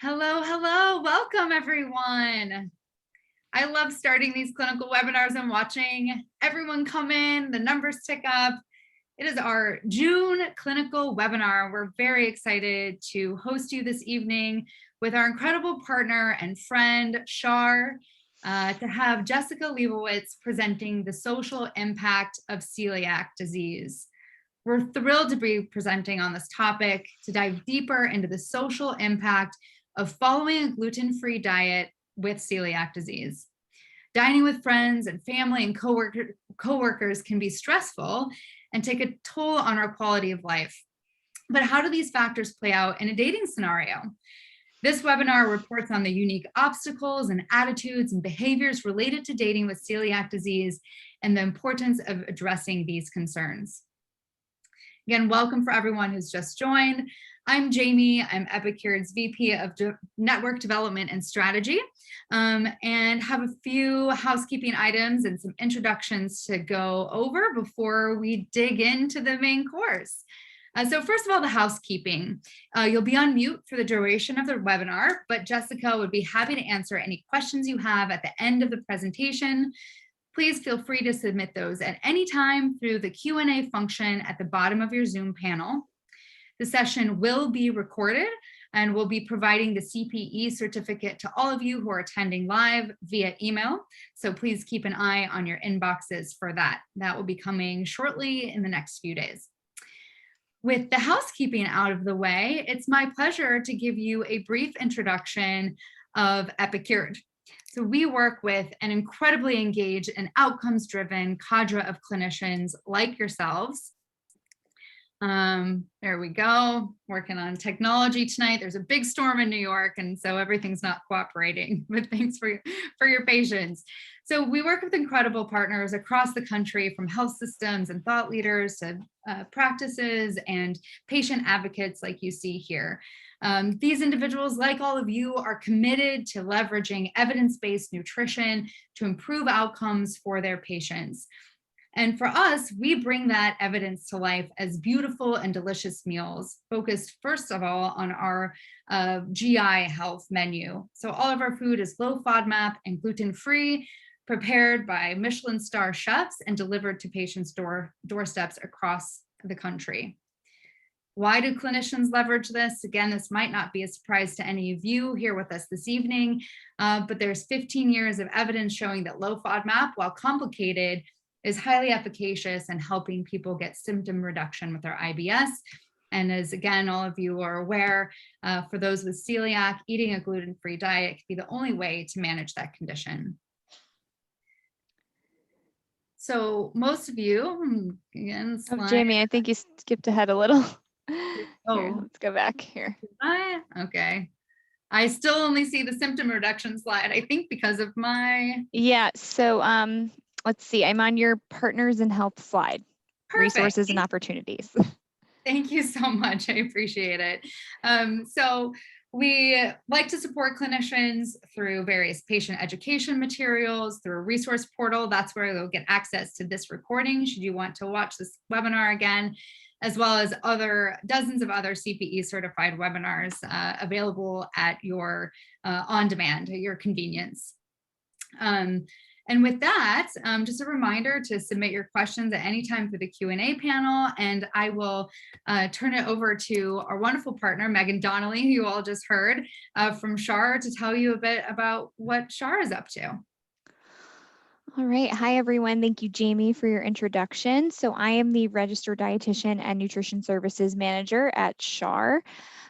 Hello, hello. Welcome, everyone. I love starting these clinical webinars and watching everyone come in, the numbers tick up. It is our June clinical webinar. We're very excited to host you this evening with our incredible partner and friend, Shar, to have Jessica Leibowitz presenting the social impact of celiac disease. We're thrilled to be presenting on this topic to dive deeper into the social impact of following a gluten-free diet with celiac disease. Dining with friends and family and coworkers can be stressful and take a toll on our quality of life. But how do these factors play out in a dating scenario? This webinar reports on the unique obstacles and attitudes and behaviors related to dating with celiac disease and the importance of addressing these concerns. Again, welcome for everyone who's just joined. I'm Jamie. I'm Epicure's VP of Network Development and Strategy, and have a few housekeeping items and some introductions to go over before we dig into the main course. So first of all, the housekeeping. You'll be on mute for the duration of the webinar, but Jessica would be happy to answer any questions you have at the end of the presentation. Please feel free to submit those at any time through the Q&A function at the bottom of your Zoom panel. The session will be recorded and we'll be providing the CPE certificate to all of you who are attending live via email. So please keep an eye on your inboxes for that. That will be coming shortly in the next few days. With the housekeeping out of the way, it's my pleasure to give you a brief introduction of Epicure. So we work with an incredibly engaged and outcomes-driven cadre of clinicians like yourselves. There we go, working on technology tonight. There's a big storm in New York, and so everything's not cooperating, but thanks for your patience. So we work with incredible partners across the country, from health systems and thought leaders to practices and patient advocates like you see here. These individuals, like all of you, are committed to leveraging evidence-based nutrition to improve outcomes for their patients. And for us, we bring that evidence to life as beautiful and delicious meals, focused first of all on our GI health menu. So all of our food is low FODMAP and gluten-free, prepared by Michelin star chefs and delivered to patients' doorsteps across the country. Why do clinicians leverage this? Again, this might not be a surprise to any of you here with us this evening, but there's 15 years of evidence showing that low FODMAP, while complicated, is highly efficacious in helping people get symptom reduction with their IBS. And as again, all of you are aware, for those with celiac, eating a gluten-free diet can be the only way to manage that condition. So most of you, again, slide. Jamie, I think you skipped ahead a little. Oh, here, let's go back here. Okay. I still only see the symptom reduction slide, I think because of my... Yeah, so let's see, I'm on your partners in health slide. Perfect. Resources and opportunities. Thank you so much, I appreciate it. So we like to support clinicians through various patient education materials, through a resource portal. That's where you'll get access to this recording should you want to watch this webinar again, as well as dozens of other CPE certified webinars available at your on demand, at your convenience. And with that, just a reminder to submit your questions at any time through the Q&A panel, and I will turn it over to our wonderful partner, Megan Donnelly, who you all just heard from Shar, to tell you a bit about what Shar is up to. All right. Hi, everyone. Thank you, Jamie, for your introduction. So I am the Registered Dietitian and Nutrition Services Manager at Shar.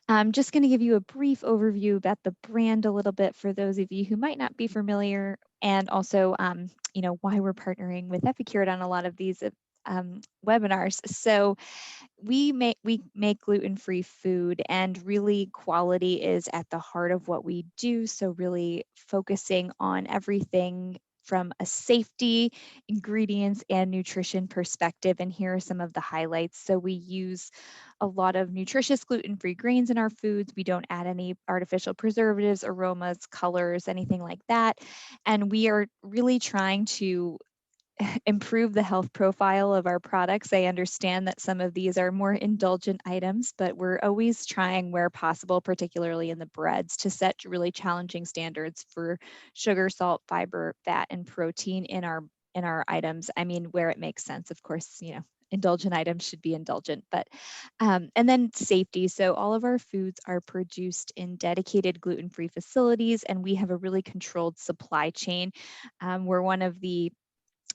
I'm just going to give you a brief overview about the brand a little bit for those of you who might not be familiar, and also, why we're partnering with Epicure on a lot of these webinars. So we make gluten-free food, and really quality is at the heart of what we do. So really focusing on everything from a safety, ingredients, and nutrition perspective. And here are some of the highlights. So we use a lot of nutritious gluten-free grains in our foods. We don't add any artificial preservatives, aromas, colors, anything like that. And we are really trying to improve the health profile of our products. I understand that some of these are more indulgent items, but we're always trying where possible, particularly in the breads, to set really challenging standards for sugar, salt, fiber, fat, and protein in our items. I mean, where it makes sense, of course, indulgent items should be indulgent, but and then safety. So all of our foods are produced in dedicated gluten-free facilities, and we have a really controlled supply chain. We're one of the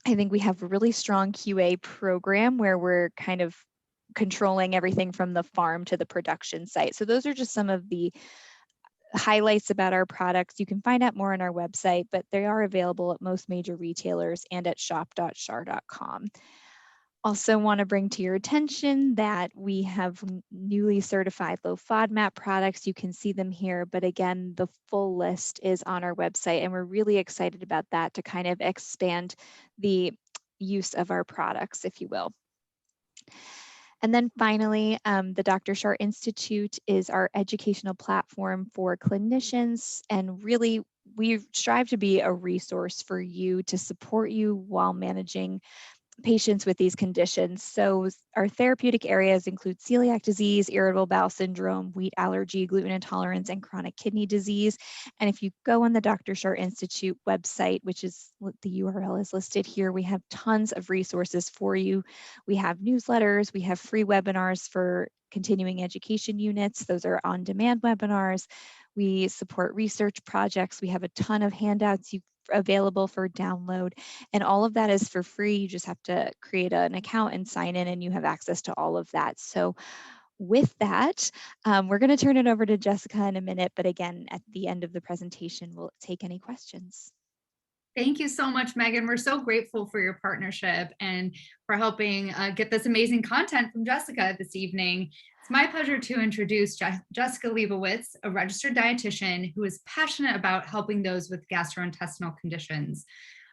I think we have a really strong QA program where we're kind of controlling everything from the farm to the production site. So those are just some of the highlights about our products. You can find out more on our website, but they are available at most major retailers and at shop.shar.com. Also want to bring to your attention that we have newly certified low FODMAP products. You can see them here, but again, the full list is on our website, and we're really excited about that to kind of expand the use of our products, if you will. And then finally, the Dr. Shar Institute is our educational platform for clinicians, and really we strive to be a resource for you to support you while managing patients with these conditions. So our therapeutic areas include celiac disease, irritable bowel syndrome, wheat allergy, gluten intolerance, and chronic kidney disease. And if you go on the Dr. Shar Institute website, which is the URL is listed here, we have tons of resources for you. We have newsletters, we have free webinars for continuing education units. Those are on-demand webinars. We support research projects. We have a ton of handouts available for download, and all of that is for free. You just have to create an account and sign in, and you have access to all of that. So with that, we're going to turn it over to Jessica in a minute, but again, at the end of the presentation, we'll take any questions. Thank you so much, Megan. We're so grateful for your partnership and for helping get this amazing content from Jessica this evening. It's my pleasure to introduce Jessica Leibowitz, a registered dietitian who is passionate about helping those with gastrointestinal conditions,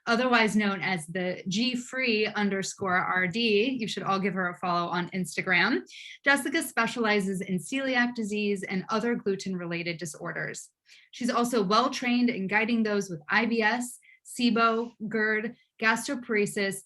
otherwise known as the G-free_RD. You should all give her a follow on Instagram. Jessica specializes in celiac disease and other gluten-related disorders. She's also well-trained in guiding those with IBS, SIBO, GERD, gastroparesis,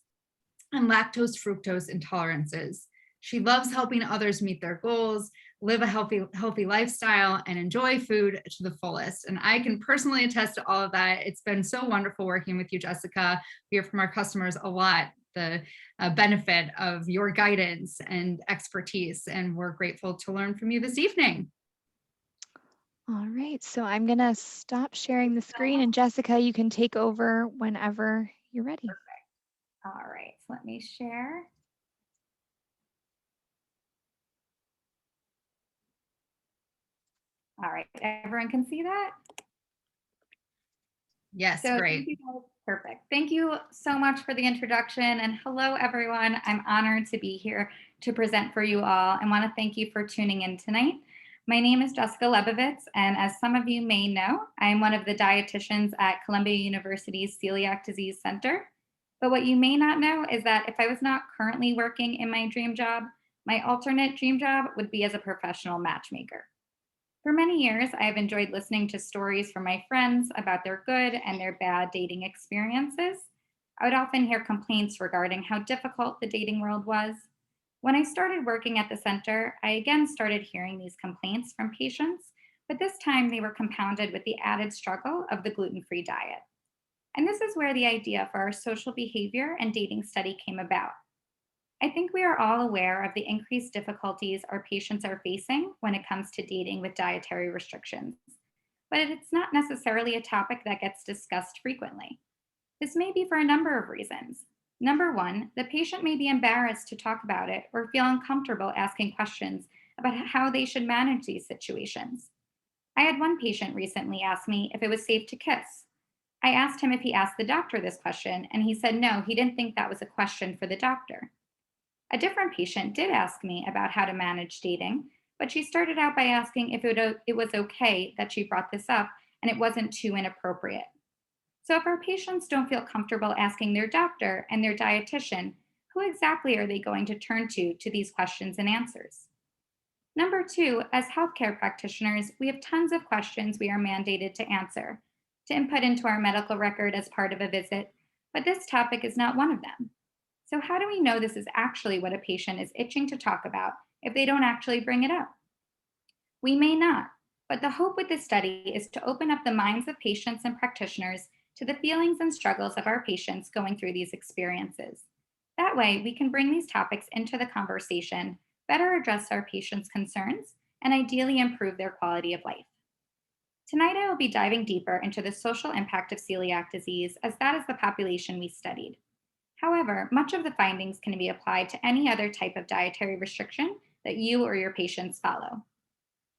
and lactose fructose intolerances. She loves helping others meet their goals, live a healthy lifestyle, and enjoy food to the fullest. And I can personally attest to all of that. It's been so wonderful working with you, Jessica. We hear from our customers a lot the benefit of your guidance and expertise, and we're grateful to learn from you this evening. All right, so I'm going to stop sharing the screen, and Jessica, you can take over whenever you're ready. Perfect. All right, so let me share. All right, everyone can see that? Yes, so great. Perfect. Thank you so much for the introduction, and hello, everyone. I'm honored to be here to present for you all and want to thank you for tuning in tonight. My name is Jessica Leibowitz, and as some of you may know, I'm one of the dietitians at Columbia University's Celiac Disease Center. But what you may not know is that if I was not currently working in my dream job, my alternate dream job would be as a professional matchmaker. For many years, I have enjoyed listening to stories from my friends about their good and their bad dating experiences. I would often hear complaints regarding how difficult the dating world was. When I started working at the center, I again started hearing these complaints from patients, but this time they were compounded with the added struggle of the gluten-free diet. And this is where the idea for our social behavior and dating study came about. I think we are all aware of the increased difficulties our patients are facing when it comes to dating with dietary restrictions, but it's not necessarily a topic that gets discussed frequently. This may be for a number of reasons. Number one, the patient may be embarrassed to talk about it or feel uncomfortable asking questions about how they should manage these situations. I had one patient recently ask me if it was safe to kiss. I asked him if he asked the doctor this question, and he said no, he didn't think that was a question for the doctor. A different patient did ask me about how to manage dating, but she started out by asking if it was okay that she brought this up and it wasn't too inappropriate. So if our patients don't feel comfortable asking their doctor and their dietitian, who exactly are they going to turn to these questions and answers? Number two, as healthcare practitioners, we have tons of questions we are mandated to answer, to input into our medical record as part of a visit, but this topic is not one of them. So, how do we know this is actually what a patient is itching to talk about if they don't actually bring it up? We may not, but the hope with this study is to open up the minds of patients and practitioners to the feelings and struggles of our patients going through these experiences. That way, we can bring these topics into the conversation, better address our patients' concerns, and ideally improve their quality of life. Tonight, I will be diving deeper into the social impact of celiac disease, as that is the population we studied. However, much of the findings can be applied to any other type of dietary restriction that you or your patients follow.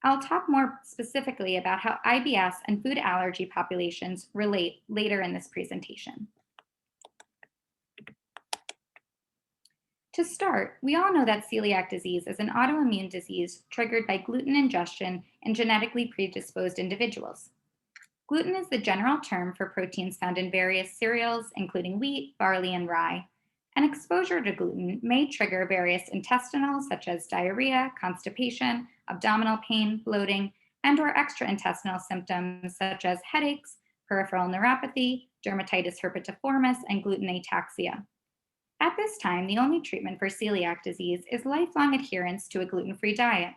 I'll talk more specifically about how IBS and food allergy populations relate later in this presentation. To start, we all know that celiac disease is an autoimmune disease triggered by gluten ingestion in genetically predisposed individuals. Gluten is the general term for proteins found in various cereals, including wheat, barley, and rye. And exposure to gluten may trigger various intestinal, such as diarrhea, constipation, abdominal pain, bloating, and/or extraintestinal symptoms such as headaches, peripheral neuropathy, dermatitis herpetiformis, and gluten ataxia. At this time, the only treatment for celiac disease is lifelong adherence to a gluten-free diet.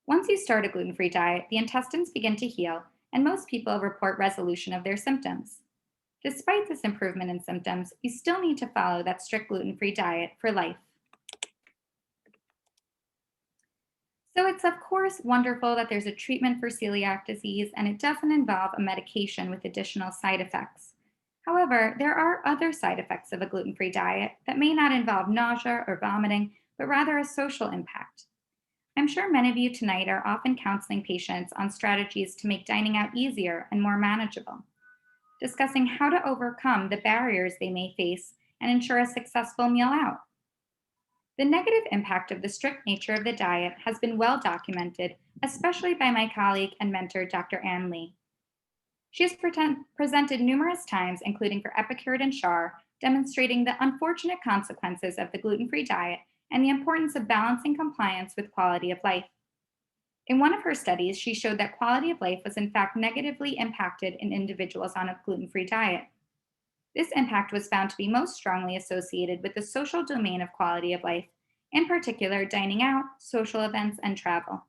Once you start a gluten-free diet, the intestines begin to heal, and most people report resolution of their symptoms. Despite this improvement in symptoms, you still need to follow that strict gluten-free diet for life. So it's of course wonderful that there's a treatment for celiac disease and it doesn't involve a medication with additional side effects. However, there are other side effects of a gluten-free diet that may not involve nausea or vomiting, but rather a social impact. I'm sure many of you tonight are often counseling patients on strategies to make dining out easier and more manageable, discussing how to overcome the barriers they may face and ensure a successful meal out. The negative impact of the strict nature of the diet has been well documented, especially by my colleague and mentor, Dr. Ann Lee. She has presented numerous times, including for Epicure and Shar, demonstrating the unfortunate consequences of the gluten-free diet and the importance of balancing compliance with quality of life. In one of her studies, she showed that quality of life was in fact negatively impacted in individuals on a gluten-free diet. This impact was found to be most strongly associated with the social domain of quality of life, in particular dining out, social events, and travel.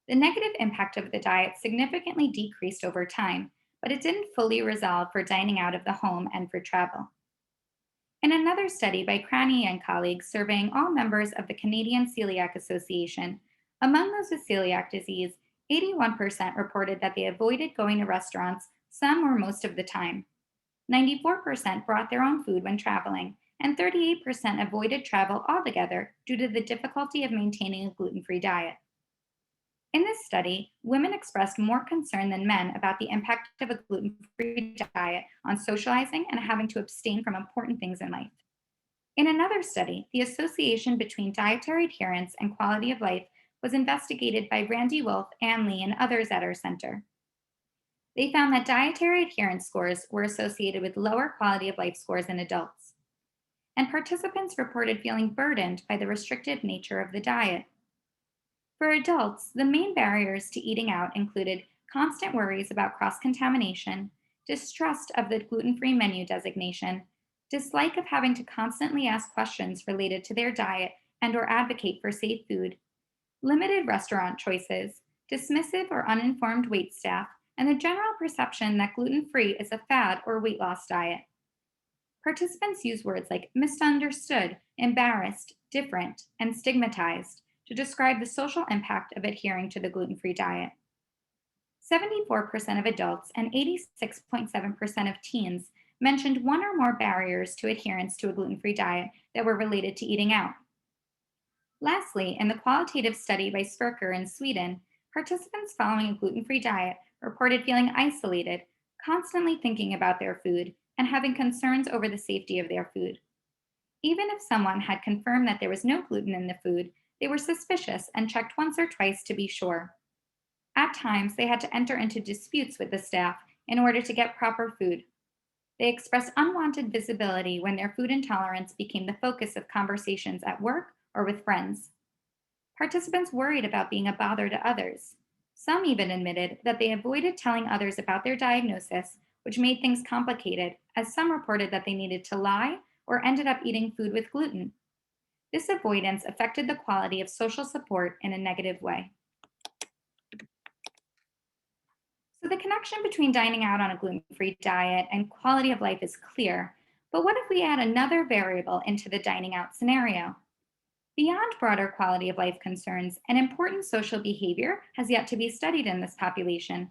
The negative impact of the diet significantly decreased over time, but it didn't fully resolve for dining out of the home and for travel. In another study by Cranny and colleagues surveying all members of the Canadian Celiac Association, among those with celiac disease, 81% reported that they avoided going to restaurants some or most of the time. 94% brought their own food when traveling, and 38% avoided travel altogether due to the difficulty of maintaining a gluten-free diet. In this study, women expressed more concern than men about the impact of a gluten-free diet on socializing and having to abstain from important things in life. In another study, the association between dietary adherence and quality of life was investigated by Randy Wolf, Ann Lee, and others at our center. They found that dietary adherence scores were associated with lower quality of life scores in adults. And participants reported feeling burdened by the restrictive nature of the diet. For adults, the main barriers to eating out included constant worries about cross-contamination, distrust of the gluten-free menu designation, dislike of having to constantly ask questions related to their diet and/or advocate for safe food, limited restaurant choices, dismissive or uninformed waitstaff, and the general perception that gluten-free is a fad or weight loss diet. Participants use words like misunderstood, embarrassed, different, and stigmatized to describe the social impact of adhering to the gluten-free diet. 74% of adults and 86.7% of teens mentioned one or more barriers to adherence to a gluten-free diet that were related to eating out. Lastly, in the qualitative study by Sverker in Sweden, participants following a gluten-free diet reported feeling isolated, constantly thinking about their food, and having concerns over the safety of their food. Even if someone had confirmed that there was no gluten in the food, they were suspicious and checked once or twice to be sure. At times, they had to enter into disputes with the staff in order to get proper food. They expressed unwanted visibility when their food intolerance became the focus of conversations at work or with friends. Participants worried about being a bother to others. Some even admitted that they avoided telling others about their diagnosis which made things complicated as some reported that they needed to lie or ended up eating food with gluten. This avoidance affected the quality of social support in a negative way. So the connection between dining out on a gluten-free diet and quality of life is clear, but what if we add another variable into the dining out scenario? Beyond broader quality of life concerns, an important social behavior has yet to be studied in this population.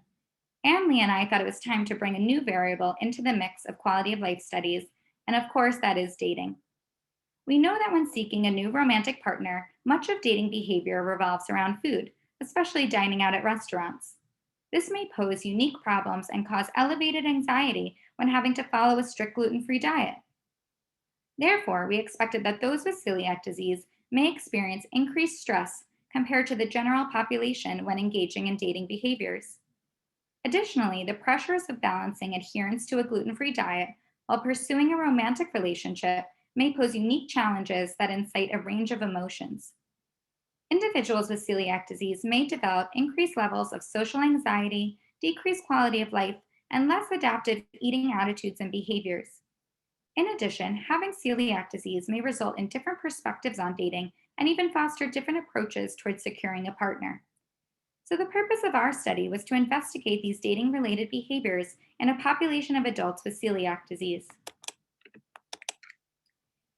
Anne-Lee and I thought it was time to bring a new variable into the mix of quality of life studies, and of course, that is dating. We know that when seeking a new romantic partner, much of dating behavior revolves around food, especially dining out at restaurants. This may pose unique problems and cause elevated anxiety when having to follow a strict gluten-free diet. Therefore, we expected that those with celiac disease may experience increased stress compared to the general population when engaging in dating behaviors. Additionally, the pressures of balancing adherence to a gluten-free diet while pursuing a romantic relationship may pose unique challenges that incite a range of emotions. Individuals with celiac disease may develop increased levels of social anxiety, decreased quality of life, and less adaptive eating attitudes and behaviors. In addition, having celiac disease may result in different perspectives on dating and even foster different approaches towards securing a partner. So, the purpose of our study was to investigate these dating related behaviors in a population of adults with celiac disease.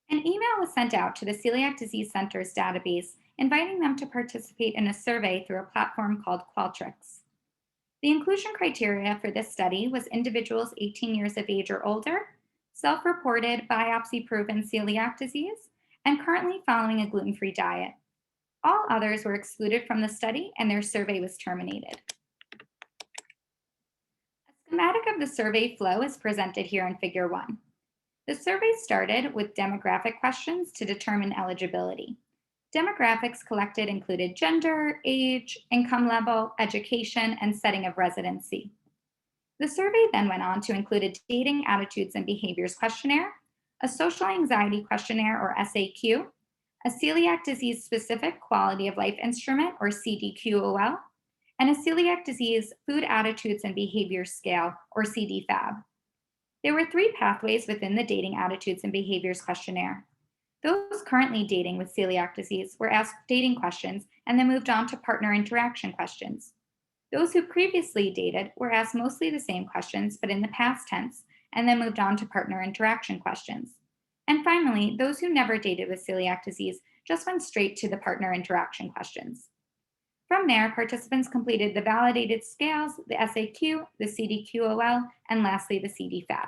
An email was sent out to the Celiac Disease Center's database inviting them to participate in a survey through a platform called Qualtrics. The inclusion criteria for this study was individuals 18 years of age or older, self-reported biopsy-proven celiac disease, and currently following a gluten-free diet. All others were excluded from the study and their survey was terminated. A schematic of the survey flow is presented here in Figure 1. The survey started with demographic questions to determine eligibility. Demographics collected included gender, age, income level, education, and setting of residency. The survey then went on to include a dating attitudes and behaviors questionnaire, a social anxiety questionnaire or SAQ, a celiac disease specific quality of life instrument or CDQOL, and a celiac disease food attitudes and behaviors scale or CDFAB. There were 3 pathways within the dating attitudes and behaviors questionnaire. Those currently dating with celiac disease were asked dating questions and then moved on to partner interaction questions. Those who previously dated were asked mostly the same questions, but in the past tense, and then moved on to partner interaction questions. And finally, those who never dated with celiac disease just went straight to the partner interaction questions. From there, participants completed the validated scales, the SAQ, the CDQOL, and lastly, the CDFAB.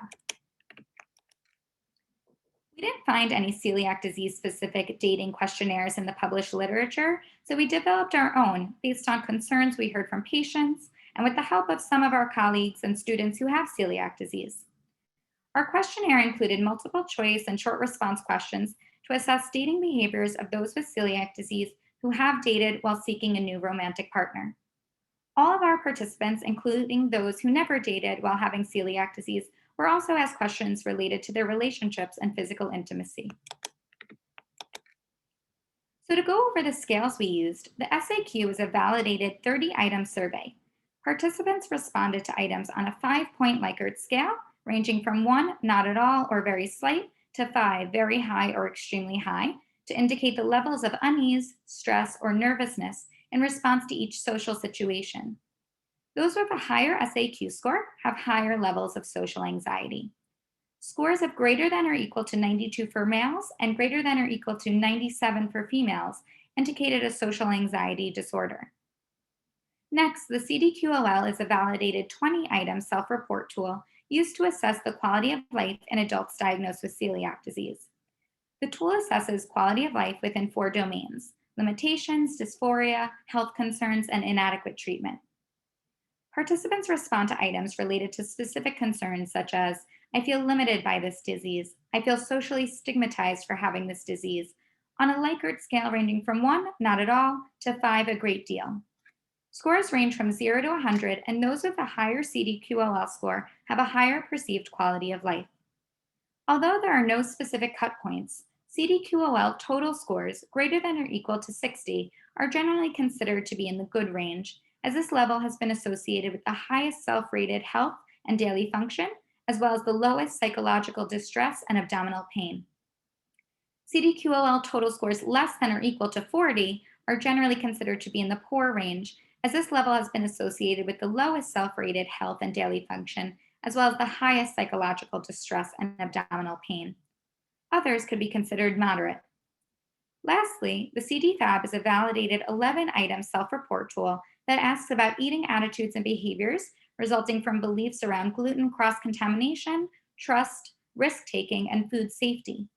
We didn't find any celiac disease specific dating questionnaires in the published literature, so we developed our own based on concerns we heard from patients and with the help of some of our colleagues and students who have celiac disease. Our questionnaire included multiple choice and short response questions to assess dating behaviors of those with celiac disease who have dated while seeking a new romantic partner. All of our participants, including those who never dated while having celiac disease, were also asked questions related to their relationships and physical intimacy. So to go over the scales we used, the SAQ was a validated 30-item survey. Participants responded to items on a 5-point Likert scale, ranging from 1, not at all or very slight, to 5, very high or extremely high, to indicate the levels of unease, stress, or nervousness in response to each social situation. Those with a higher SAQ score have higher levels of social anxiety. Scores of greater than or equal to 92 for males and greater than or equal to 97 for females indicated a social anxiety disorder. Next, the CDQOL is a validated 20-item self-report tool used to assess the quality of life in adults diagnosed with celiac disease. The tool assesses quality of life within 4 domains: limitations, dysphoria, health concerns, and inadequate treatment. Participants respond to items related to specific concerns such as, I feel limited by this disease, I feel socially stigmatized for having this disease, on a Likert scale ranging from 1, not at all, to 5, a great deal. Scores range from 0 to 100, and those with a higher CDQOL score have a higher perceived quality of life. Although there are no specific cut points, CDQOL total scores greater than or equal to 60 are generally considered to be in the good range, as this level has been associated with the highest self-rated health and daily function, as well as the lowest psychological distress and abdominal pain. CDQOL total scores less than or equal to 40 are generally considered to be in the poor range, as this level has been associated with the lowest self-rated health and daily function, as well as the highest psychological distress and abdominal pain. Others could be considered moderate. Lastly, the CDFAB is a validated 11-item self-report tool that asks about eating attitudes and behaviors resulting from beliefs around gluten cross-contamination, trust, risk-taking, and food safety.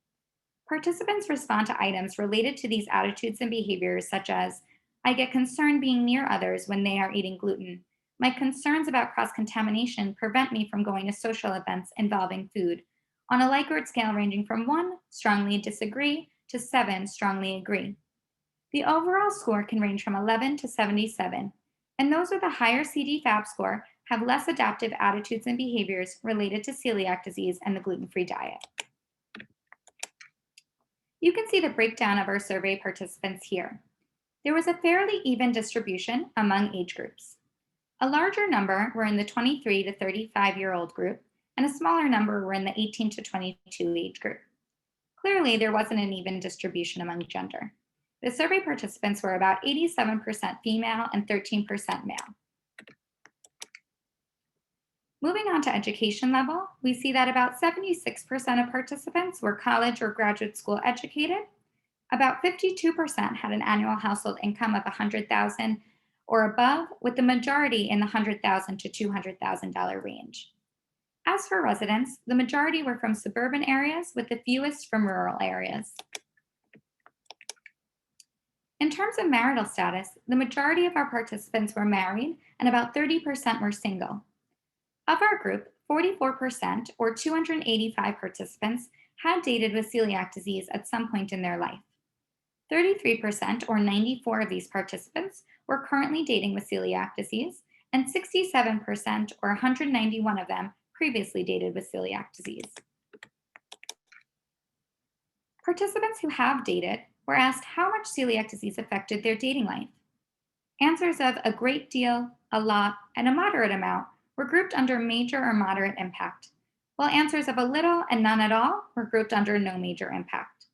Participants respond to items related to these attitudes and behaviors, such as, I get concerned being near others when they are eating gluten. My concerns about cross-contamination prevent me from going to social events involving food, on a Likert scale ranging from 1, strongly disagree, to 7, strongly agree. The overall score can range from 11 to 77, and those with a higher CD-FAB score have less adaptive attitudes and behaviors related to celiac disease and the gluten-free diet. You can see the breakdown of our survey participants here. There was a fairly even distribution among age groups. A larger number were in the 23 to 35-year-old group, and a smaller number were in the 18 to 22 age group. Clearly, there wasn't an even distribution among gender. The survey participants were about 87% female and 13% male. Moving on to education level, we see that about 76% of participants were college or graduate school educated. About 52% had an annual household income of $100,000 or above, with the majority in the $100,000 to $200,000 range. As for residents, the majority were from suburban areas, with the fewest from rural areas. In terms of marital status, the majority of our participants were married and about 30% were single. Of our group, 44%, or 285 participants, had dated with celiac disease at some point in their life. 33%, or 94 of these participants, were currently dating with celiac disease, and 67%, or 191 of them, previously dated with celiac disease. Participants who have dated were asked how much celiac disease affected their dating life. Answers of a great deal, a lot, and a moderate amount were grouped under major or moderate impact, while answers of a little and none at all were grouped under no major impact.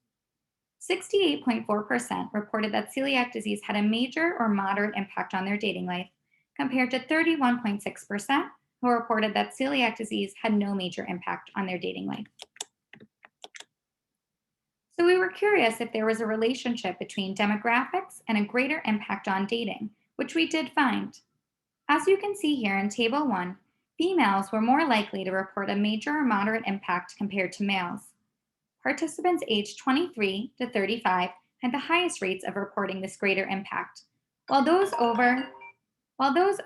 68.4% reported that celiac disease had a major or moderate impact on their dating life, compared to 31.6% who reported that celiac disease had no major impact on their dating life. So we were curious if there was a relationship between demographics and a greater impact on dating, which we did find. As you can see here in Table 1, females were more likely to report a major or moderate impact compared to males. Participants aged 23 to 35 had the highest rates of reporting this greater impact, while those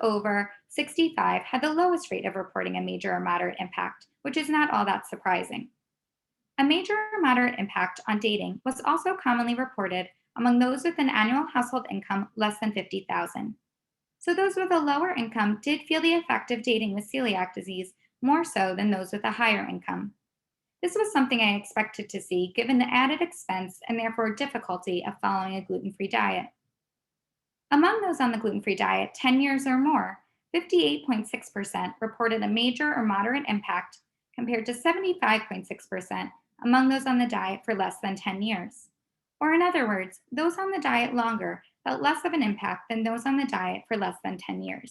over 65 had the lowest rate of reporting a major or moderate impact, which is not all that surprising. A major or moderate impact on dating was also commonly reported among those with an annual household income less than $50,000. So those with a lower income did feel the effect of dating with celiac disease more so than those with a higher income. This was something I expected to see given the added expense and therefore difficulty of following a gluten-free diet. Among those on the gluten-free diet 10 years or more, 58.6% reported a major or moderate impact compared to 75.6% among those on the diet for less than 10 years. Or in other words, those on the diet longer felt less of an impact than those on the diet for less than 10 years.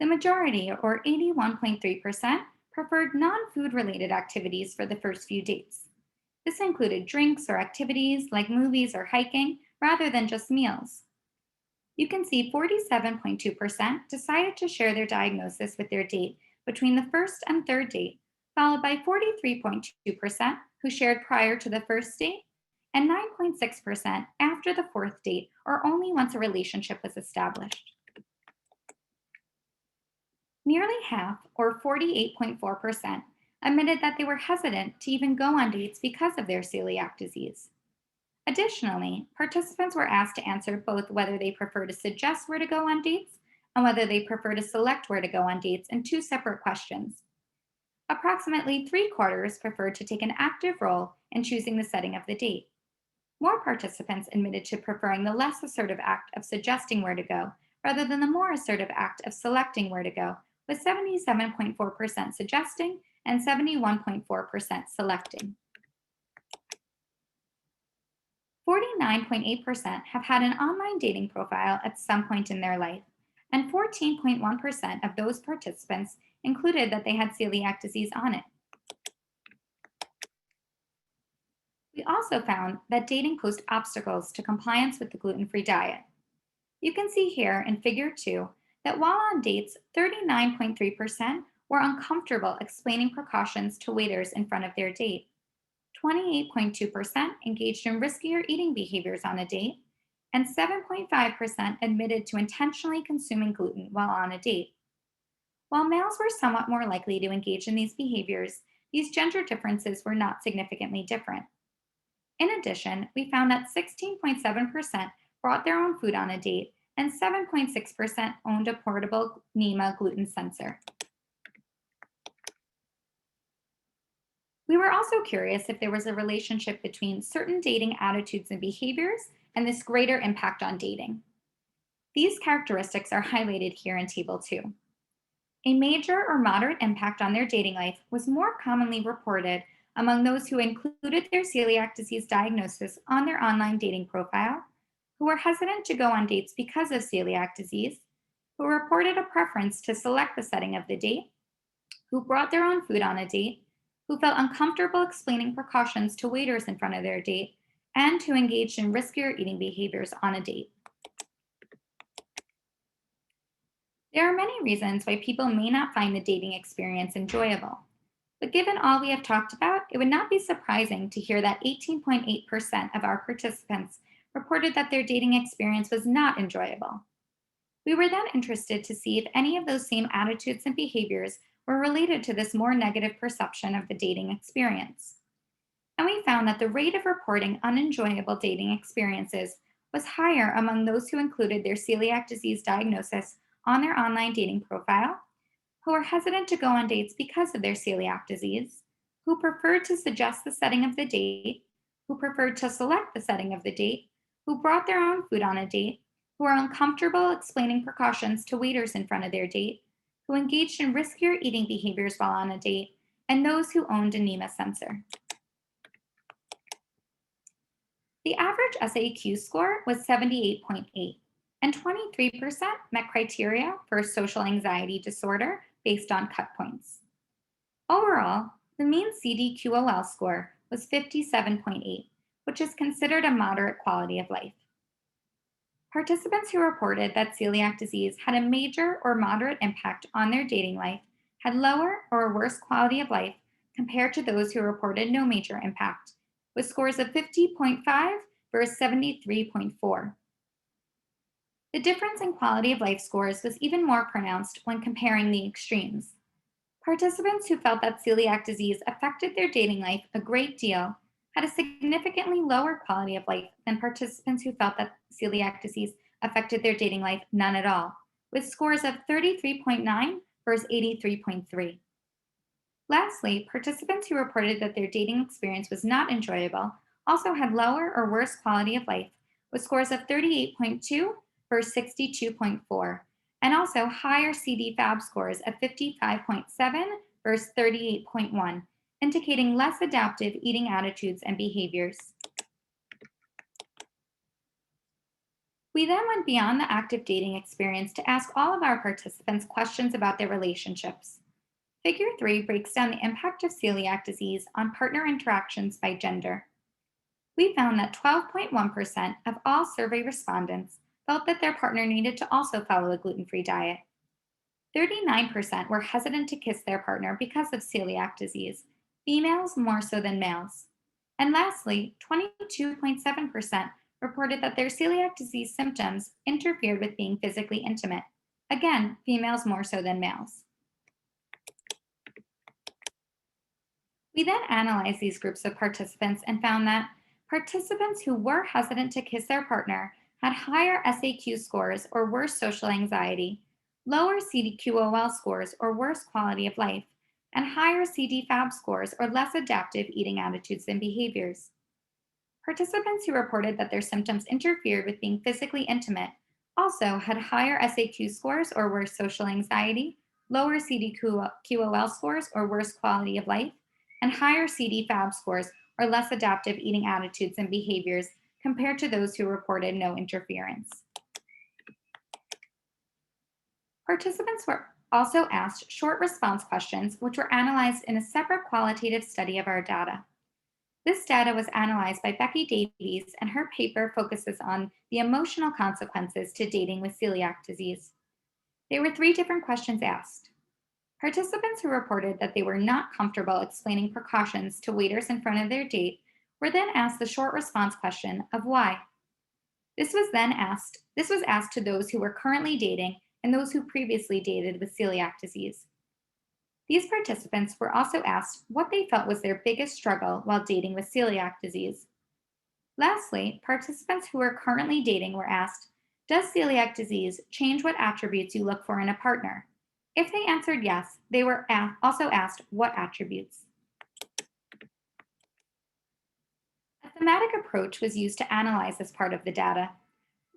The majority, or 81.3%, preferred non-food related activities for the first few dates. This included drinks or activities like movies or hiking rather than just meals. You can see 47.2% decided to share their diagnosis with their date between the first and third date, followed by 43.2% who shared prior to the first date, and 9.6% after the fourth date or only once a relationship was established. Nearly half, or 48.4%, admitted that they were hesitant to even go on dates because of their celiac disease. Additionally, participants were asked to answer both whether they prefer to suggest where to go on dates and whether they prefer to select where to go on dates in two separate questions. Approximately 3/4 preferred to take an active role in choosing the setting of the date. More participants admitted to preferring the less assertive act of suggesting where to go rather than the more assertive act of selecting where to go, with 77.4% suggesting and 71.4% selecting. 49.8% have had an online dating profile at some point in their life, and 14.1% of those participants included that they had celiac disease on it. We also found that dating posed obstacles to compliance with the gluten-free diet. You can see here in Figure 2 that while on dates, 39.3% were uncomfortable explaining precautions to waiters in front of their date. 28.2% engaged in riskier eating behaviors on a date, and 7.5% admitted to intentionally consuming gluten while on a date. While males were somewhat more likely to engage in these behaviors, these gender differences were not significantly different. In addition, we found that 16.7% brought their own food on a date, and 7.6% owned a portable NEMA gluten sensor. We were also curious if there was a relationship between certain dating attitudes and behaviors and this greater impact on dating. These characteristics are highlighted here in Table 2. A major or moderate impact on their dating life was more commonly reported among those who included their celiac disease diagnosis on their online dating profile, who were hesitant to go on dates because of celiac disease, who reported a preference to select the setting of the date, who brought their own food on a date, who felt uncomfortable explaining precautions to waiters in front of their date, and who engaged in riskier eating behaviors on a date. There are many reasons why people may not find the dating experience enjoyable. But given all we have talked about, it would not be surprising to hear that 18.8% of our participants reported that their dating experience was not enjoyable. We were then interested to see if any of those same attitudes and behaviors were related to this more negative perception of the dating experience. And we found that the rate of reporting unenjoyable dating experiences was higher among those who included their celiac disease diagnosis on their online dating profile, who were hesitant to go on dates because of their celiac disease, who preferred to suggest the setting of the date, who preferred to select the setting of the date, who brought their own food on a date, who are uncomfortable explaining precautions to waiters in front of their date, who engaged in riskier eating behaviors while on a date, and those who owned a NEMA sensor. The average SAQ score was 78.8, and 23% met criteria for a social anxiety disorder based on cut points. Overall, the mean CDQOL score was 57.8, which is considered a moderate quality of life. Participants who reported that celiac disease had a major or moderate impact on their dating life had lower or worse quality of life compared to those who reported no major impact, with scores of 50.5 versus 73.4. The difference in quality of life scores was even more pronounced when comparing the extremes. Participants who felt that celiac disease affected their dating life a great deal had a significantly lower quality of life than participants who felt that celiac disease affected their dating life none at all, with scores of 33.9 versus 83.3. Lastly, participants who reported that their dating experience was not enjoyable also had lower or worse quality of life, with scores of 38.2 versus 62.4, and also higher CD-FAB scores of 55.7 versus 38.1, indicating less adaptive eating attitudes and behaviors. We then went beyond the active dating experience to ask all of our participants questions about their relationships. Figure 3 breaks down the impact of celiac disease on partner interactions by gender. We found that 12.1% of all survey respondents felt that their partner needed to also follow a gluten-free diet. 39% were hesitant to kiss their partner because of celiac disease, females more so than males. And lastly, 22.7% reported that their celiac disease symptoms interfered with being physically intimate. Again, females more so than males. We then analyzed these groups of participants and found that participants who were hesitant to kiss their partner had higher SAQ scores or worse social anxiety, lower CDQOL scores or worse quality of life, and higher CD-FAB scores or less adaptive eating attitudes and behaviors. Participants who reported that their symptoms interfered with being physically intimate Also had higher SAQ scores or worse social anxiety, lower CDQOL scores or worse quality of life, and higher CD-FAB scores or less adaptive eating attitudes and behaviors compared to those who reported no interference. Participants were also asked short response questions, which were analyzed in a separate qualitative study of our data. This data was analyzed by Becky Davies, and her paper focuses on the emotional consequences to dating with celiac disease. There were 3 different questions asked. Participants who reported that they were not comfortable explaining precautions to waiters in front of their date were then asked the short response question of why. This was asked to those who were currently dating and those who previously dated with celiac disease. These participants were also asked what they felt was their biggest struggle while dating with celiac disease. Lastly, participants who are currently dating were asked, does celiac disease change what attributes you look for in a partner? If they answered yes, they were also asked what attributes. A thematic approach was used to analyze this part of the data.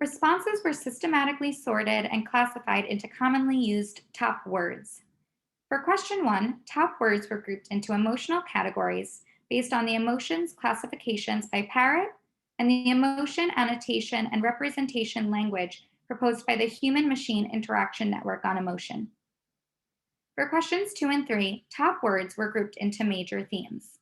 Responses were systematically sorted and classified into commonly used top words. For question 1, top words were grouped into emotional categories based on the emotions classifications by Parrott and the emotion annotation and representation language proposed by the Human Machine Interaction Network on Emotion. For questions 2 and 3, top words were grouped into major themes.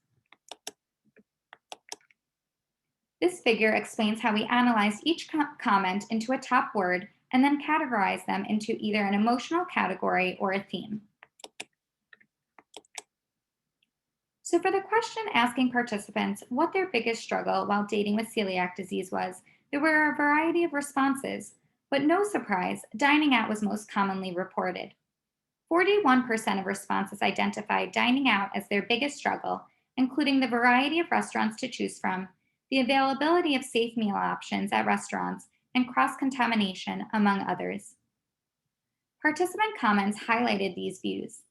This figure explains how we analyzed each comment into a top word and then categorized them into either an emotional category or a theme. So for the question asking participants what their biggest struggle while dating with celiac disease was, there were a variety of responses, but no surprise, dining out was most commonly reported. 41% of responses identified dining out as their biggest struggle, including the variety of restaurants to choose from, the availability of safe meal options at restaurants, and cross-contamination, among others. Participant comments highlighted these views.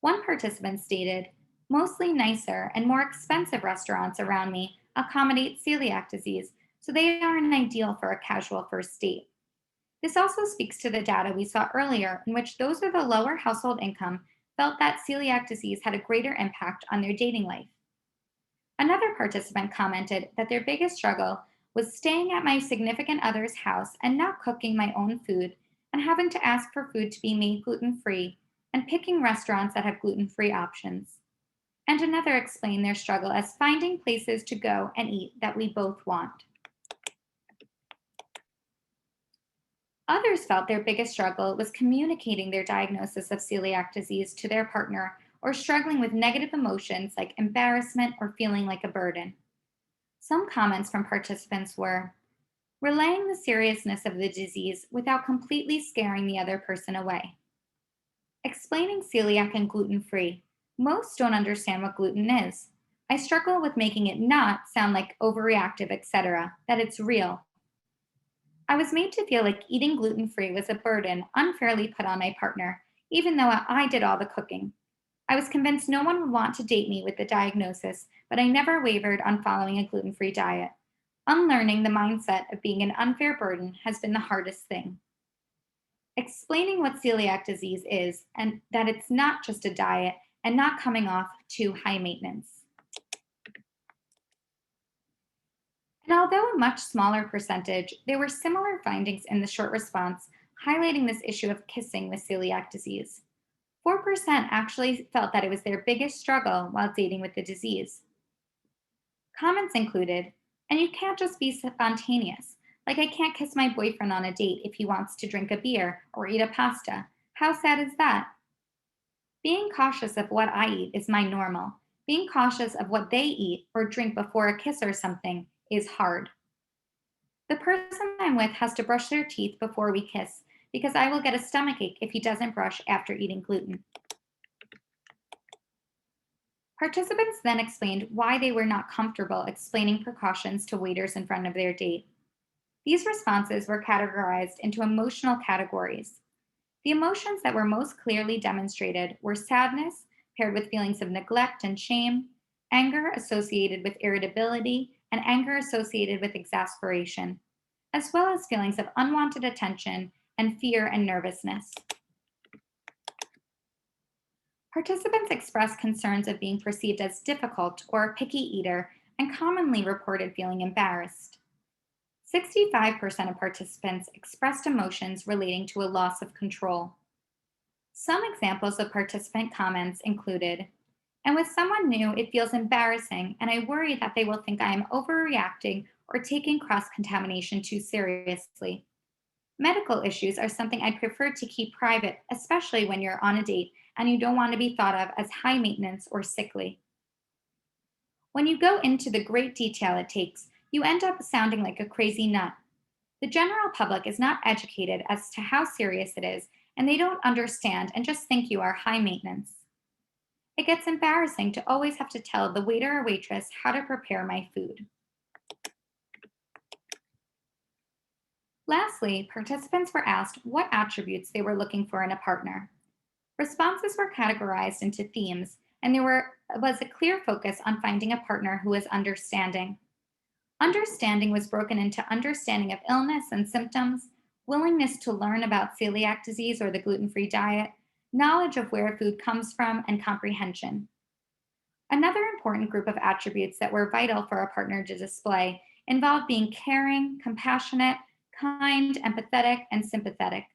One participant stated, mostly nicer and more expensive restaurants around me accommodate celiac disease, so they aren't ideal for a casual first date. This also speaks to the data we saw earlier, in which those with a lower household income felt that celiac disease had a greater impact on their dating life. Another participant commented that their biggest struggle was staying at my significant other's house and not cooking my own food and having to ask for food to be made gluten-free and picking restaurants that have gluten-free options. And another explained their struggle as finding places to go and eat that we both want. Others felt their biggest struggle was communicating their diagnosis of celiac disease to their partner or struggling with negative emotions like embarrassment or feeling like a burden. Some comments from participants were, relaying the seriousness of the disease without completely scaring the other person away. Explaining celiac and gluten-free. Most don't understand what gluten is. I struggle with making it not sound like overreactive, etc., that it's real. I was made to feel like eating gluten-free was a burden unfairly put on my partner, even though I did all the cooking. I was convinced no one would want to date me with the diagnosis, but I never wavered on following a gluten-free diet. Unlearning the mindset of being an unfair burden has been the hardest thing. Explaining what celiac disease is and that it's not just a diet and not coming off too high maintenance. And although a much smaller percentage, there were similar findings in the short response highlighting this issue of kissing with celiac disease. 4% actually felt that it was their biggest struggle while dating with the disease. Comments included, and you can't just be spontaneous, like I can't kiss my boyfriend on a date if he wants to drink a beer or eat a pasta. How sad is that? Being cautious of what I eat is my normal. Being cautious of what they eat or drink before a kiss or something is hard. The person I'm with has to brush their teeth before we kiss because I will get a stomachache if he doesn't brush after eating gluten. Participants then explained why they were not comfortable explaining precautions to waiters in front of their date. These responses were categorized into emotional categories. The emotions that were most clearly demonstrated were sadness, paired with feelings of neglect and shame, anger associated with irritability, and anger associated with exasperation. as well as feelings of unwanted attention and fear and nervousness. Participants expressed concerns of being perceived as difficult or a picky eater and commonly reported feeling embarrassed. 65% of participants expressed emotions relating to a loss of control. Some examples of participant comments included, and with someone new, it feels embarrassing, and I worry that they will think I am overreacting or taking cross contamination too seriously. Medical issues are something I prefer to keep private, especially when you're on a date and you don't want to be thought of as high maintenance or sickly. When you go into the great detail it takes, you end up sounding like a crazy nut. The general public is not educated as to how serious it is, and they don't understand and just think you are high maintenance. It gets embarrassing to always have to tell the waiter or waitress how to prepare my food. Lastly, participants were asked what attributes they were looking for in a partner. Responses were categorized into themes, and was a clear focus on finding a partner who was understanding. Understanding was broken into understanding of illness and symptoms, willingness to learn about celiac disease or the gluten free diet, knowledge of where food comes from, and comprehension. Another important group of attributes that were vital for a partner to display involved being caring, compassionate, kind, empathetic, and sympathetic.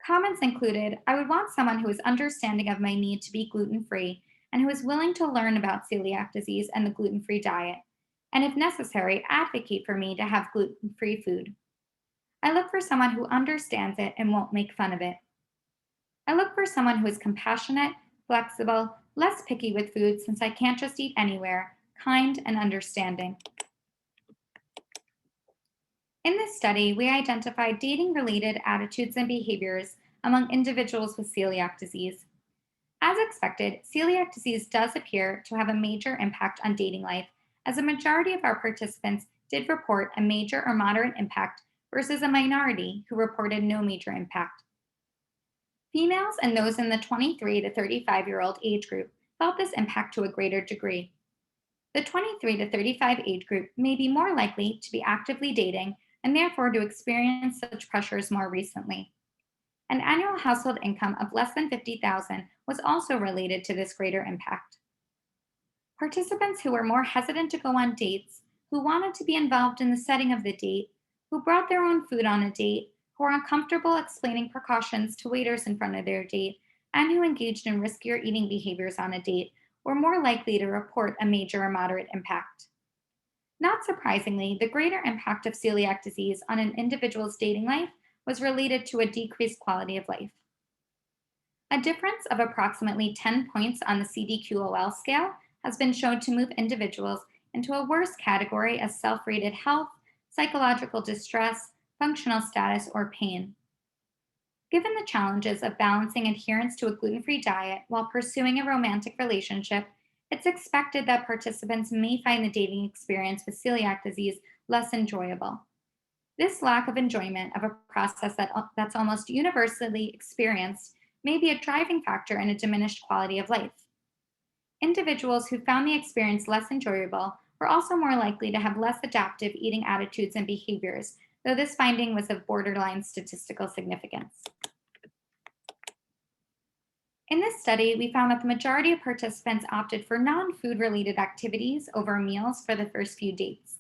Comments included, I would want someone who is understanding of my need to be gluten free and who is willing to learn about celiac disease and the gluten free diet, and if necessary, advocate for me to have gluten free food. I look for someone who understands it and won't make fun of it. I look for someone who is compassionate, flexible, less picky with food since I can't just eat anywhere, kind, and understanding. In this study, we identified dating related attitudes and behaviors among individuals with celiac disease. As expected, celiac disease does appear to have a major impact on dating life, as a majority of our participants did report a major or moderate impact versus a minority who reported no major impact. Females and those in the 23 to 35-year-old age group felt this impact to a greater degree. The 23 to 35 age group may be more likely to be actively dating and therefore to experience such pressures more recently. An annual household income of less than $50,000 was also related to this greater impact. Participants who were more hesitant to go on dates, who wanted to be involved in the setting of the date, who brought their own food on a date, who were uncomfortable explaining precautions to waiters in front of their date, and who engaged in riskier eating behaviors on a date were more likely to report a major or moderate impact. Not surprisingly, the greater impact of celiac disease on an individual's dating life was related to a decreased quality of life. A difference of approximately 10 points on the CDQOL scale has been shown to move individuals into a worse category as self-rated health, psychological distress, functional status, or pain. Given the challenges of balancing adherence to a gluten-free diet while pursuing a romantic relationship, it's expected that participants may find the dating experience with celiac disease less enjoyable. This lack of enjoyment of a process that's almost universally experienced may be a driving factor in a diminished quality of life. Individuals who found the experience less enjoyable were also more likely to have less adaptive eating attitudes and behaviors, though this finding was of borderline statistical significance. In this study, we found that the majority of participants opted for non-food related activities over meals for the first few dates.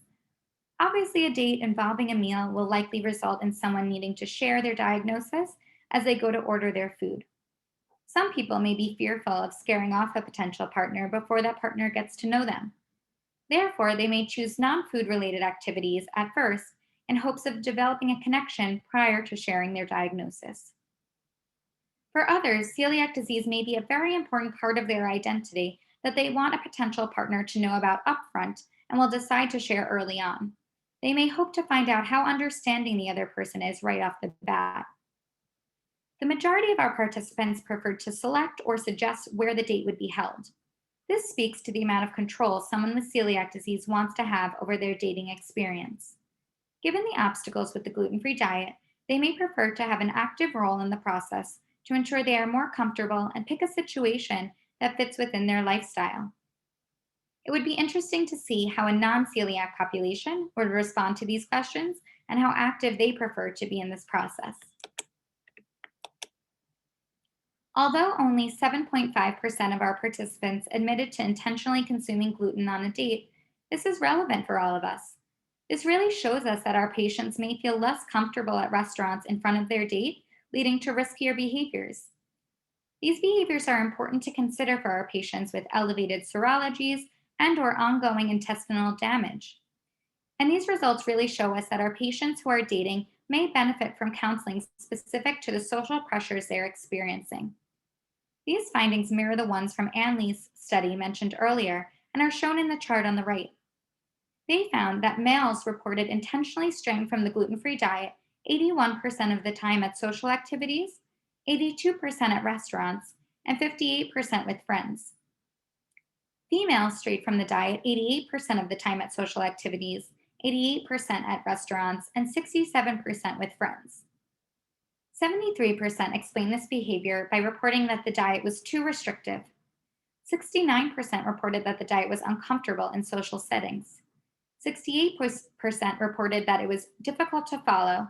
Obviously, a date involving a meal will likely result in someone needing to share their diagnosis as they go to order their food. Some people may be fearful of scaring off a potential partner before that partner gets to know them. Therefore, they may choose non-food related activities at first in hopes of developing a connection prior to sharing their diagnosis. For others, celiac disease may be a very important part of their identity that they want a potential partner to know about upfront and will decide to share early on. They may hope to find out how understanding the other person is right off the bat. The majority of our participants preferred to select or suggest where the date would be held. This speaks to the amount of control someone with celiac disease wants to have over their dating experience. Given the obstacles with the gluten-free diet, they may prefer to have an active role in the process to ensure they are more comfortable and pick a situation that fits within their lifestyle. It would be interesting to see how a non-celiac population would respond to these questions and how active they prefer to be in this process. Although only 7.5% of our participants admitted to intentionally consuming gluten on a date, this is relevant for all of us. This really shows us that our patients may feel less comfortable at restaurants in front of their date, leading to riskier behaviors. These behaviors are important to consider for our patients with elevated serologies and/or ongoing intestinal damage. And these results really show us that our patients who are dating may benefit from counseling specific to the social pressures they're experiencing. These findings mirror the ones from Ann Lee's study mentioned earlier and are shown in the chart on the right. They found that males reported intentionally straying from the gluten-free diet 81% of the time at social activities, 82% at restaurants, and 58% with friends. Females strayed from the diet 88% of the time at social activities, 88% at restaurants, and 67% with friends. 73% explained this behavior by reporting that the diet was too restrictive. 69% reported that the diet was uncomfortable in social settings. 68% reported that it was difficult to follow.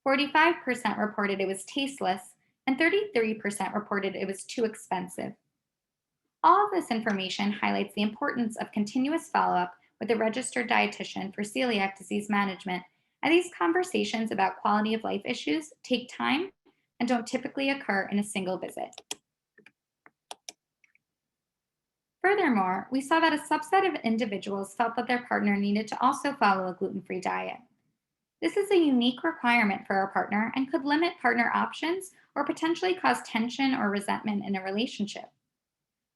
45% reported it was tasteless, and 33% reported it was too expensive. All of this information highlights the importance of continuous follow-up with a registered dietitian for celiac disease management, and these conversations about quality of life issues take time and don't typically occur in a single visit. Furthermore, we saw that a subset of individuals felt that their partner needed to also follow a gluten-free diet. This is a unique requirement for our partner and could limit partner options or potentially cause tension or resentment in a relationship.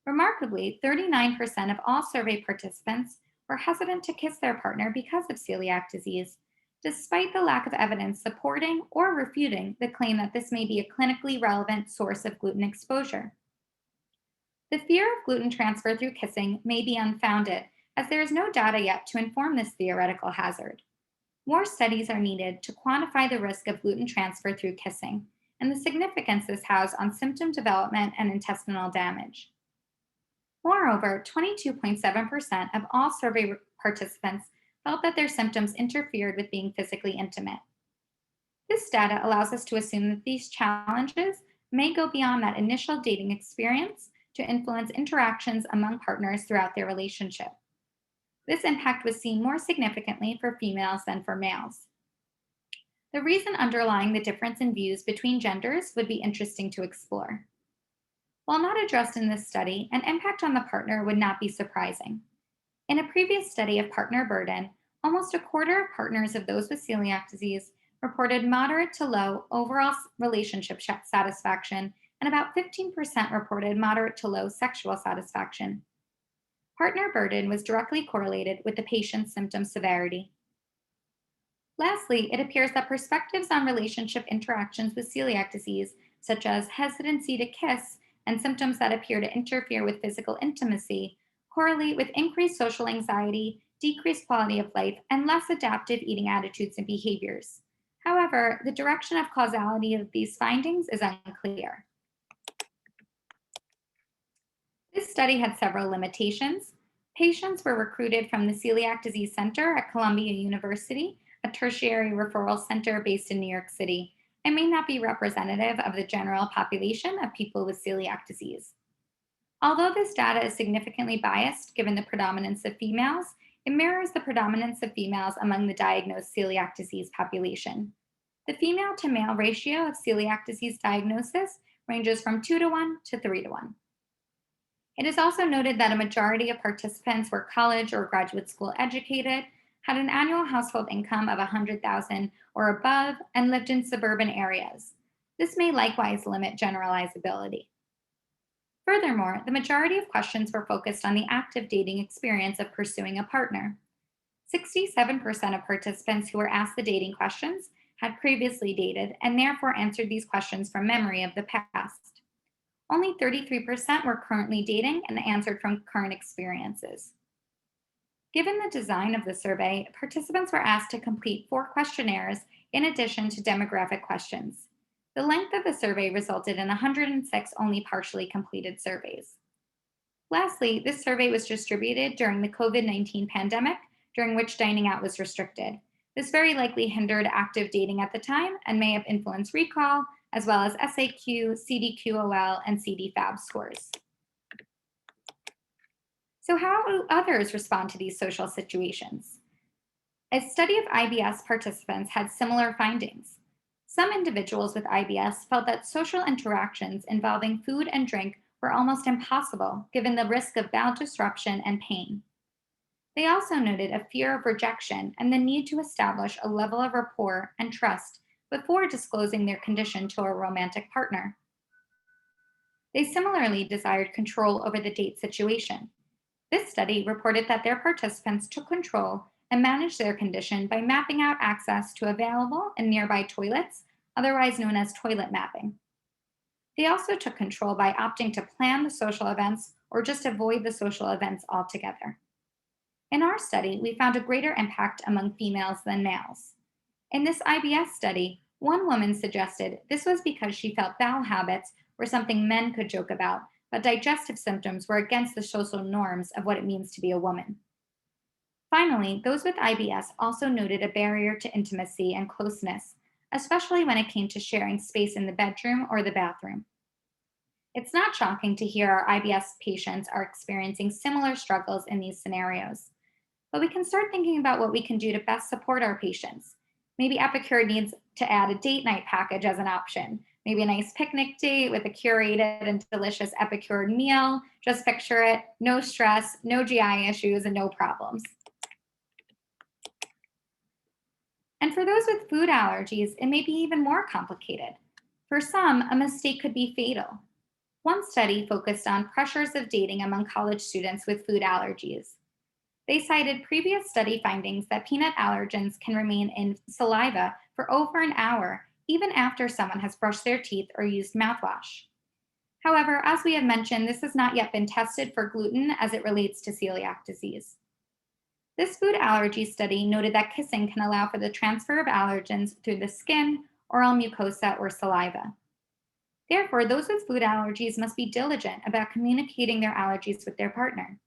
Remarkably, 39% of all survey participants were hesitant to kiss their partner because of celiac disease, despite the lack of evidence supporting or refuting the claim that this may be a clinically relevant source of gluten exposure. The fear of gluten transfer through kissing may be unfounded, as there is no data yet to inform this theoretical hazard. More studies are needed to quantify the risk of gluten transfer through kissing and the significance this has on symptom development and intestinal damage. Moreover, 22.7% of all survey participants felt that their symptoms interfered with being physically intimate. This data allows us to assume that these challenges may go beyond that initial dating experience to influence interactions among partners throughout their relationship. This impact was seen more significantly for females than for males. The reason underlying the difference in views between genders would be interesting to explore. While not addressed in this study, an impact on the partner would not be surprising. In a previous study of partner burden, almost a quarter of partners of those with celiac disease reported moderate to low overall relationship satisfaction, and about 15% reported moderate to low sexual satisfaction. Partner burden was directly correlated with the patient's symptom severity. Lastly, it appears that perspectives on relationship interactions with celiac disease, such as hesitancy to kiss and symptoms that appear to interfere with physical intimacy, correlate with increased social anxiety, decreased quality of life, and less adaptive eating attitudes and behaviors. However, the direction of causality of these findings is unclear. This study had several limitations. Patients were recruited from the Celiac Disease Center at Columbia University, a tertiary referral center based in New York City, and may not be representative of the general population of people with celiac disease. Although this data is significantly biased given the predominance of females, it mirrors the predominance of females among the diagnosed celiac disease population. The female to male ratio of celiac disease diagnosis ranges from 2:1 to 3:1. It is also noted that a majority of participants were college or graduate school educated, had an annual household income of $100,000 or above, and lived in suburban areas. This may likewise limit generalizability. Furthermore, the majority of questions were focused on the active dating experience of pursuing a partner. 67% of participants who were asked the dating questions had previously dated and therefore answered these questions from memory of the past. Only 33% were currently dating and answered from current experiences. Given the design of the survey, participants were asked to complete 4 questionnaires in addition to demographic questions. The length of the survey resulted in 106 only partially completed surveys. Lastly, this survey was distributed during the COVID-19 pandemic, during which dining out was restricted. This very likely hindered active dating at the time and may have influenced recall, as well as SAQ, CDQOL, and CDFAB scores. So, how do others respond to these social situations? A study of IBS participants had similar findings. Some individuals with IBS felt that social interactions involving food and drink were almost impossible given the risk of bowel disruption and pain. They also noted a fear of rejection and the need to establish a level of rapport and trust before disclosing their condition to a romantic partner. They similarly desired control over the date situation. This study reported that their participants took control and managed their condition by mapping out access to available and nearby toilets, otherwise known as toilet mapping. They also took control by opting to plan the social events or just avoid the social events altogether. In our study, we found a greater impact among females than males. In this IBS study, one woman suggested this was because she felt bowel habits were something men could joke about, but digestive symptoms were against the social norms of what it means to be a woman. Finally, those with IBS also noted a barrier to intimacy and closeness, especially when it came to sharing space in the bedroom or the bathroom. It's not shocking to hear our IBS patients are experiencing similar struggles in these scenarios, but we can start thinking about what we can do to best support our patients. Maybe Epicure needs to add a date night package as an option. Maybe a nice picnic date with a curated and delicious Epicure meal. Just picture it, no stress, no GI issues, and no problems. And for those with food allergies, it may be even more complicated. For some, a mistake could be fatal. One study focused on pressures of dating among college students with food allergies. They cited previous study findings that peanut allergens can remain in saliva for over an hour, even after someone has brushed their teeth or used mouthwash. However, as we have mentioned, this has not yet been tested for gluten as it relates to celiac disease. This food allergy study noted that kissing can allow for the transfer of allergens through the skin, oral mucosa, or saliva. Therefore, those with food allergies must be diligent about communicating their allergies with their partner.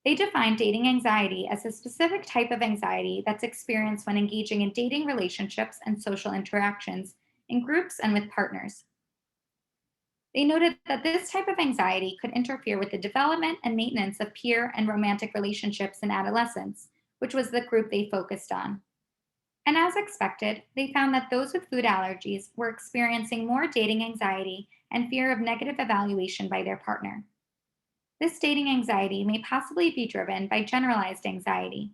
They define dating anxiety as a specific type of anxiety that's experienced when engaging in dating relationships and social interactions in groups and with partners. They noted that this type of anxiety could interfere with the development and maintenance of peer and romantic relationships in adolescence, which was the group they focused on. And as expected, they found that those with food allergies were experiencing more dating anxiety and fear of negative evaluation by their partner. This dating anxiety may possibly be driven by generalized anxiety.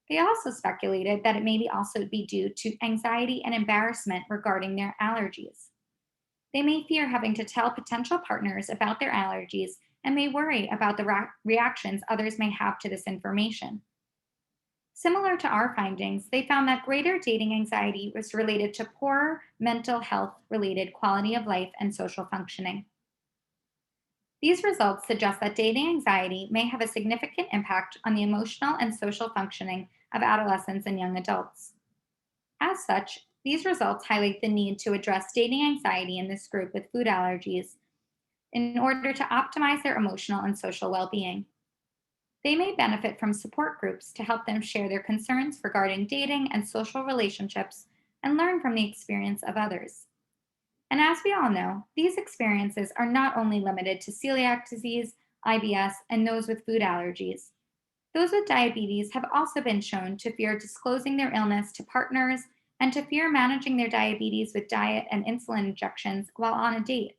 They also speculated that it may also be due to anxiety and embarrassment regarding their allergies. They may fear having to tell potential partners about their allergies and may worry about the reactions others may have to this information. Similar to our findings, they found that greater dating anxiety was related to poorer mental health related quality of life and social functioning. These results suggest that dating anxiety may have a significant impact on the emotional and social functioning of adolescents and young adults. As such, these results highlight the need to address dating anxiety in this group with food allergies in order to optimize their emotional and social well-being. They may benefit from support groups to help them share their concerns regarding dating and social relationships and learn from the experience of others. And as we all know, these experiences are not only limited to celiac disease, IBS, and those with food allergies. Those with diabetes have also been shown to fear disclosing their illness to partners and to fear managing their diabetes with diet and insulin injections while on a date.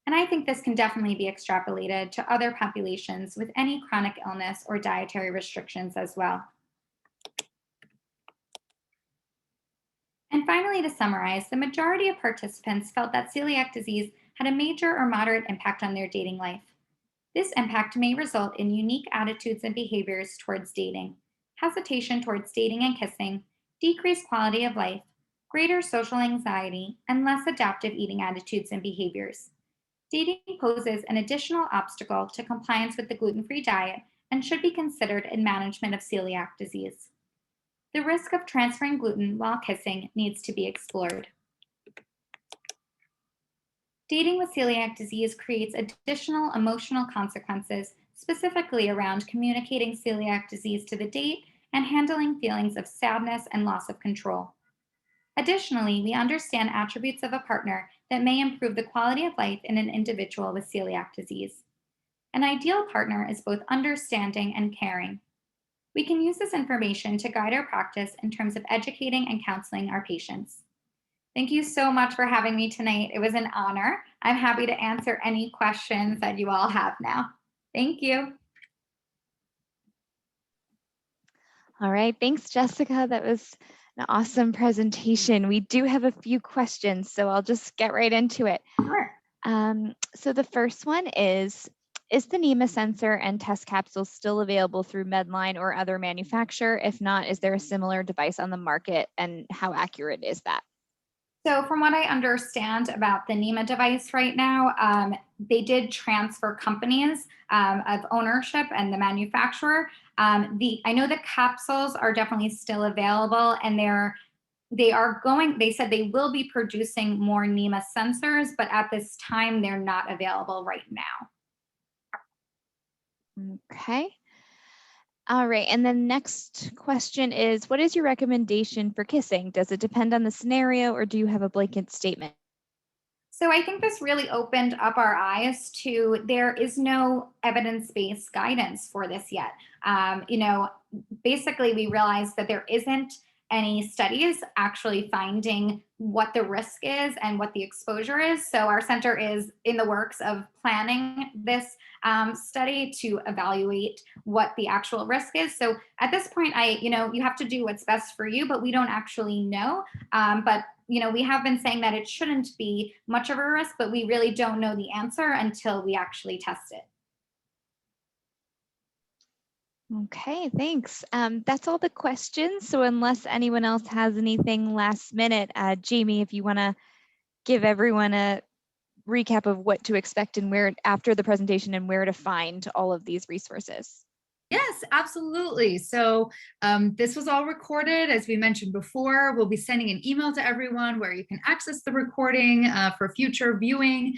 And I think this can definitely be extrapolated to other populations with any chronic illness or dietary restrictions as well. And finally, to summarize, the majority of participants felt that celiac disease had a major or moderate impact on their dating life. This impact may result in unique attitudes and behaviors towards dating, hesitation towards dating and kissing, decreased quality of life, greater social anxiety, and less adaptive eating attitudes and behaviors. Dating poses an additional obstacle to compliance with the gluten-free diet and should be considered in management of celiac disease. The risk of transferring gluten while kissing needs to be explored. Dating with celiac disease creates additional emotional consequences, specifically around communicating celiac disease to the date and handling feelings of sadness and loss of control. Additionally, we understand attributes of a partner that may improve the quality of life in an individual with celiac disease. An ideal partner is both understanding and caring. We can use this information to guide our practice in terms of educating and counseling our patients. Thank you so much for having me tonight. It was an honor. I'm happy to answer any questions that you all have now. Thank you. All right, thanks, Jessica. That was an awesome presentation. We do have a few questions, so I'll just get right into it. Sure. So the first one is the NEMA sensor and test capsule still available through Medline or other manufacturer? If not, is there a similar device on the market, and how accurate is that? So from what I understand about the NEMA device right now, they did transfer companies of ownership and the manufacturer. I know the capsules are definitely still available, and they said they will be producing more NEMA sensors, but at this time they're not available right now. Okay. All right, and then next question is, what is your recommendation for kissing? Does it depend on the scenario, or do you have a blanket statement? So I think this really opened up our eyes to there is no evidence-based guidance for this yet. Basically we realized that there isn't any studies actually finding what the risk is and what the exposure is. So our center is in the works of planning this study to evaluate what the actual risk is. So at this point, you have to do what's best for you, but we don't actually know. But we have been saying that it shouldn't be much of a risk, but we really don't know the answer until we actually test it. Okay, thanks. That's all the questions. So unless anyone else has anything last minute, Jamie, if you want to give everyone a recap of what to expect and where after the presentation and where to find all of these resources. Yes, absolutely. So this was all recorded, as we mentioned before. We'll be sending an email to everyone where you can access the recording for future viewing,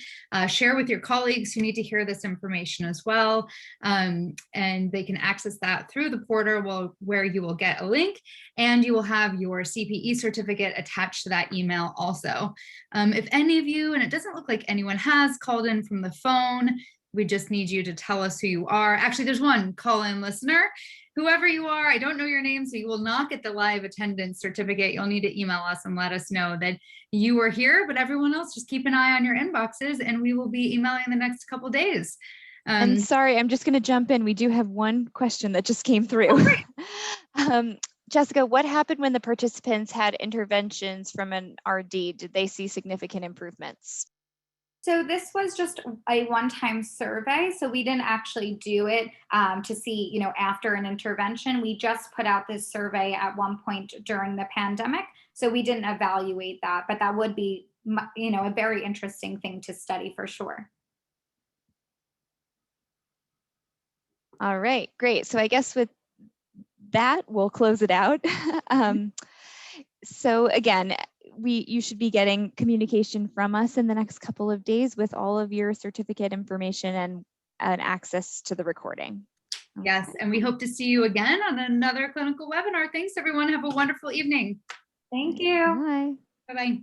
share with your colleagues who need to hear this information as well. And they can access that through the portal where you will get a link, and you will have your CPE certificate attached to that email also. If any of you, and it doesn't look like anyone has called in from the phone, we just need you to tell us who you are. Actually, there's one call-in listener. Whoever you are, I don't know your name, so you will not get the live attendance certificate. You'll need to email us and let us know that you were here, but everyone else, just keep an eye on your inboxes, and we will be emailing in the next couple days. And sorry, I'm just going to jump in. We do have one question that just came through. Jessica, what happened when the participants had interventions from an RD? Did they see significant improvements? So this was just a one-time survey. So we didn't actually do it to see, after an intervention. We just put out this survey at one point during the pandemic. So we didn't evaluate that, but that would be, a very interesting thing to study for sure. All right, great. So I guess with that, we'll close it out. So again, you should be getting communication from us in the next couple of days with all of your certificate information and access to the recording. Okay. Yes, and we hope to see you again on another clinical webinar. Thanks, everyone. Have a wonderful evening. Thank you. Bye. Bye-bye.